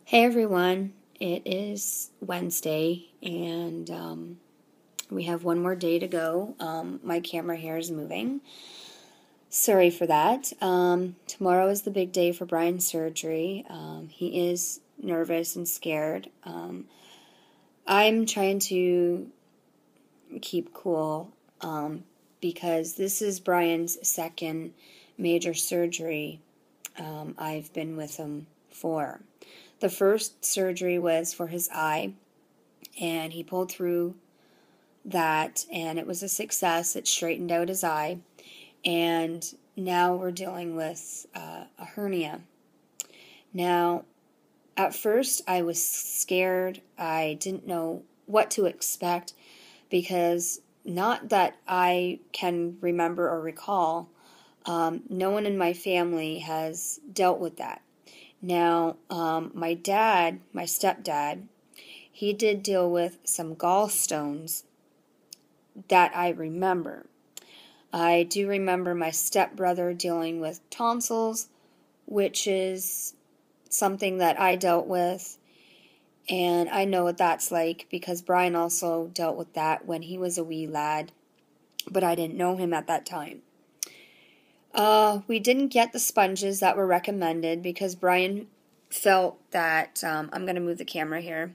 Hey everyone, it is Wednesday and we have one more day to go. My camera here is moving. Sorry for that. Tomorrow is the big day for Brian's surgery. He is nervous and scared. I'm trying to keep cool because this is Brian's second major surgery I've been with him for. The first surgery was for his eye, and he pulled through that, and it was a success. It straightened out his eye, and now we're dealing with a hernia. Now, at first, I was scared. I didn't know what to expect because not that I can remember or recall, no one in my family has dealt with that. Now, my stepdad, he did deal with some gallstones that I remember. I do remember my stepbrother dealing with tonsils, which is something that I dealt with, and I know what that's like because Brian also dealt with that when he was a wee lad, but I didn't know him at that time. We didn't get the sponges that were recommended because Brian felt that, I'm going to move the camera here,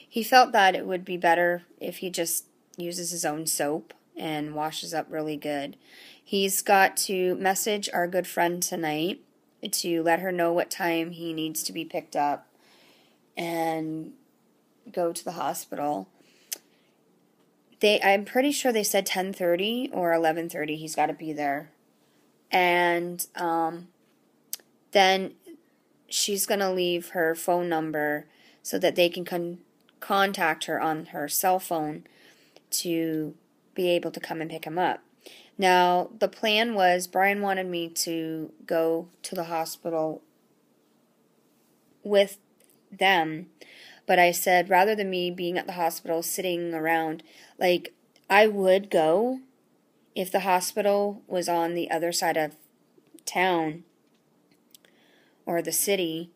he felt that it would be better if he just uses his own soap and washes up really good. He's got to message our good friend tonight to let her know what time he needs to be picked up and go to the hospital. I'm pretty sure they said 10:30 or 11:30 he's got to be there. And then she's going to leave her phone number so that they can contact her on her cell phone to be able to come and pick him up. Now, the plan was Brian wanted me to go to the hospital with them, but I said rather than me being at the hospital sitting around, like, I would go if the hospital was on the other side of town or the city.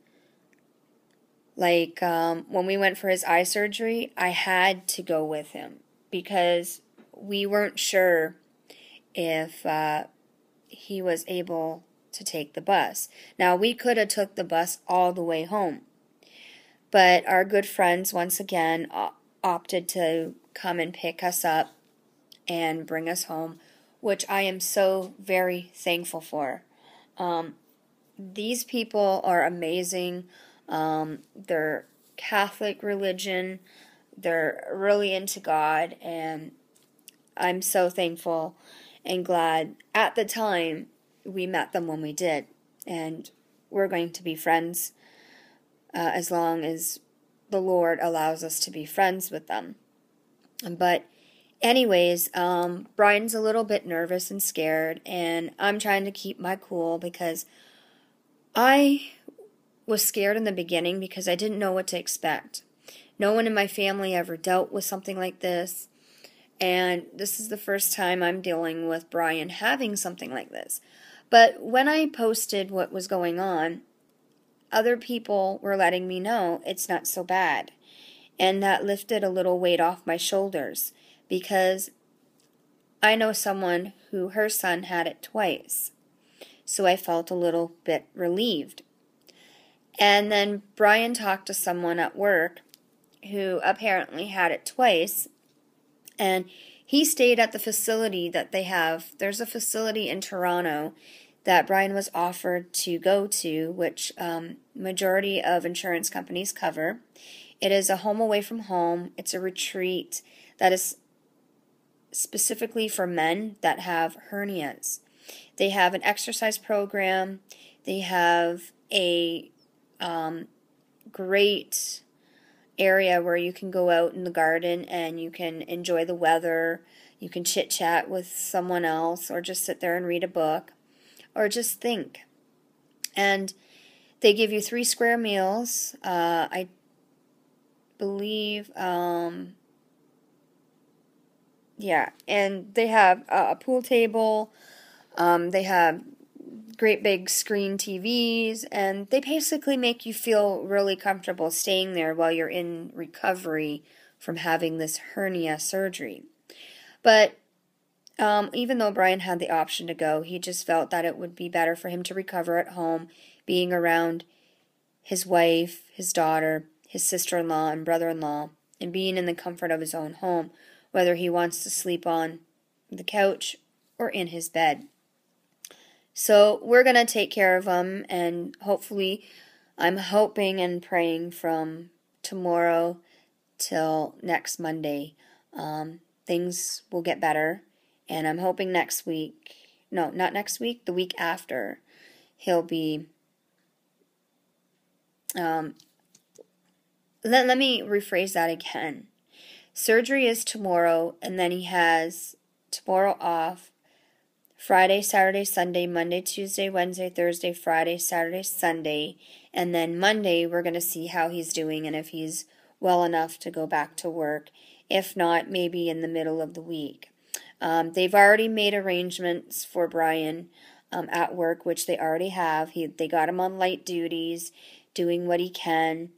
Like, when we went for his eye surgery, I had to go with him because we weren't sure if he was able to take the bus. Now, we could have took the bus all the way home, but our good friends once again opted to come and pick us up and bring us home, which I am so very thankful for. These people are amazing. They're Catholic religion. They're really into God, and I'm so thankful and glad at the time we met them when we did. And we're going to be friends as long as the Lord allows us to be friends with them. But anyways, Brian's a little bit nervous and scared, and I'm trying to keep my cool because I was scared in the beginning because I didn't know what to expect. No one in my family ever dealt with something like this, and this is the first time I'm dealing with Brian having something like this. But when I posted what was going on, other people were letting me know it's not so bad, and that lifted a little weight off my shoulders because I know someone who her son had it twice, so I felt a little bit relieved. And then Brian talked to someone at work who apparently had it twice, and he stayed at the facility that they have. There's a facility in Toronto that Brian was offered to go to, which majority of insurance companies cover. It is a home away from home. It's a retreat that is specifically for men that have hernias. They have an exercise program. They have a great area where you can go out in the garden and you can enjoy the weather. You can chit-chat with someone else or just sit there and read a book or just think. And they give you 3 square meals. I believe, yeah, and they have a pool table. They have great big screen TVs, and they basically make you feel really comfortable staying there while you're in recovery from having this hernia surgery. But even though Brian had the option to go, he just felt that it would be better for him to recover at home, being around his wife, his daughter, his sister-in-law, and brother-in-law, and being in the comfort of his own home, whether he wants to sleep on the couch or in his bed. So we're going to take care of him, and hopefully, I'm hoping and praying from tomorrow till next Monday, things will get better, and I'm hoping next week, no, not next week, the week after, he'll be, let me rephrase that again. Surgery is tomorrow, and then he has tomorrow off, Friday, Saturday, Sunday, Monday, Tuesday, Wednesday, Thursday, Friday, Saturday, Sunday, and then Monday we're going to see how he's doing and if he's well enough to go back to work. If not, maybe in the middle of the week. They've already made arrangements for Brian at work, which they already have. They got him on light duties, doing what he can.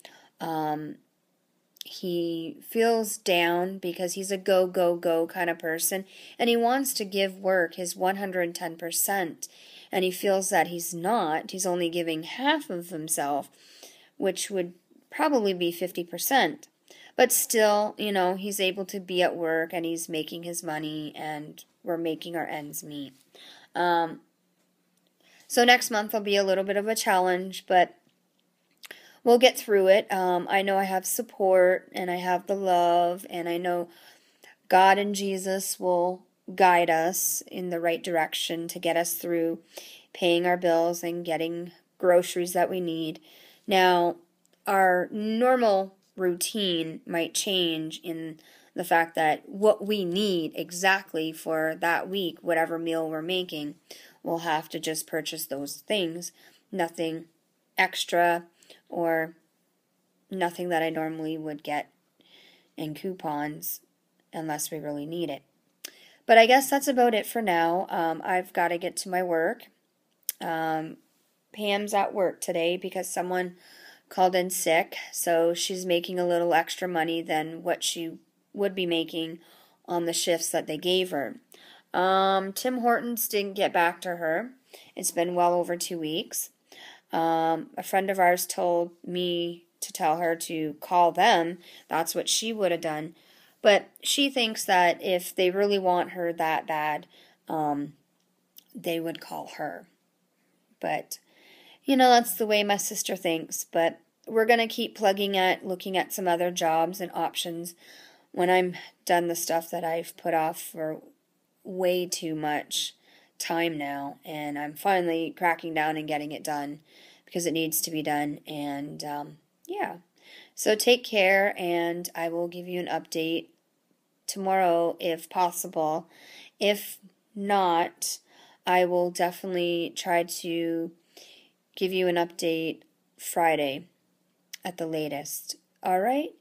He feels down because he's a go, go, go kind of person, and he wants to give work his 110%, and he feels that he's not. He's only giving half of himself, which would probably be 50%. But still, he's able to be at work, and he's making his money, and we're making our ends meet. So next month will be a little bit of a challenge, but we'll get through it. I know I have support, and I have the love, and I know God and Jesus will guide us in the right direction to get us through paying our bills and getting groceries that we need. Now, our normal routine might change in the fact that what we need exactly for that week, whatever meal we're making, we'll have to just purchase those things. Nothing extra or nothing that I normally would get in coupons unless we really need it. But I guess that's about it for now. I've got to get to my work. Pam's at work today because someone called in sick, so she's making a little extra money than what she would be making on the shifts that they gave her. Tim Hortons didn't get back to her. It's been well over 2 weeks. A friend of ours told me to tell her to call them. That's what she would have done. But she thinks that if they really want her that bad, they would call her. But, that's the way my sister thinks. But we're going to keep plugging at looking at some other jobs and options when I'm done the stuff that I've put off for way too much time now, and I'm finally cracking down and getting it done because it needs to be done. And yeah, so take care, and I will give you an update tomorrow if possible. If not, I will definitely try to give you an update Friday at the latest. All right,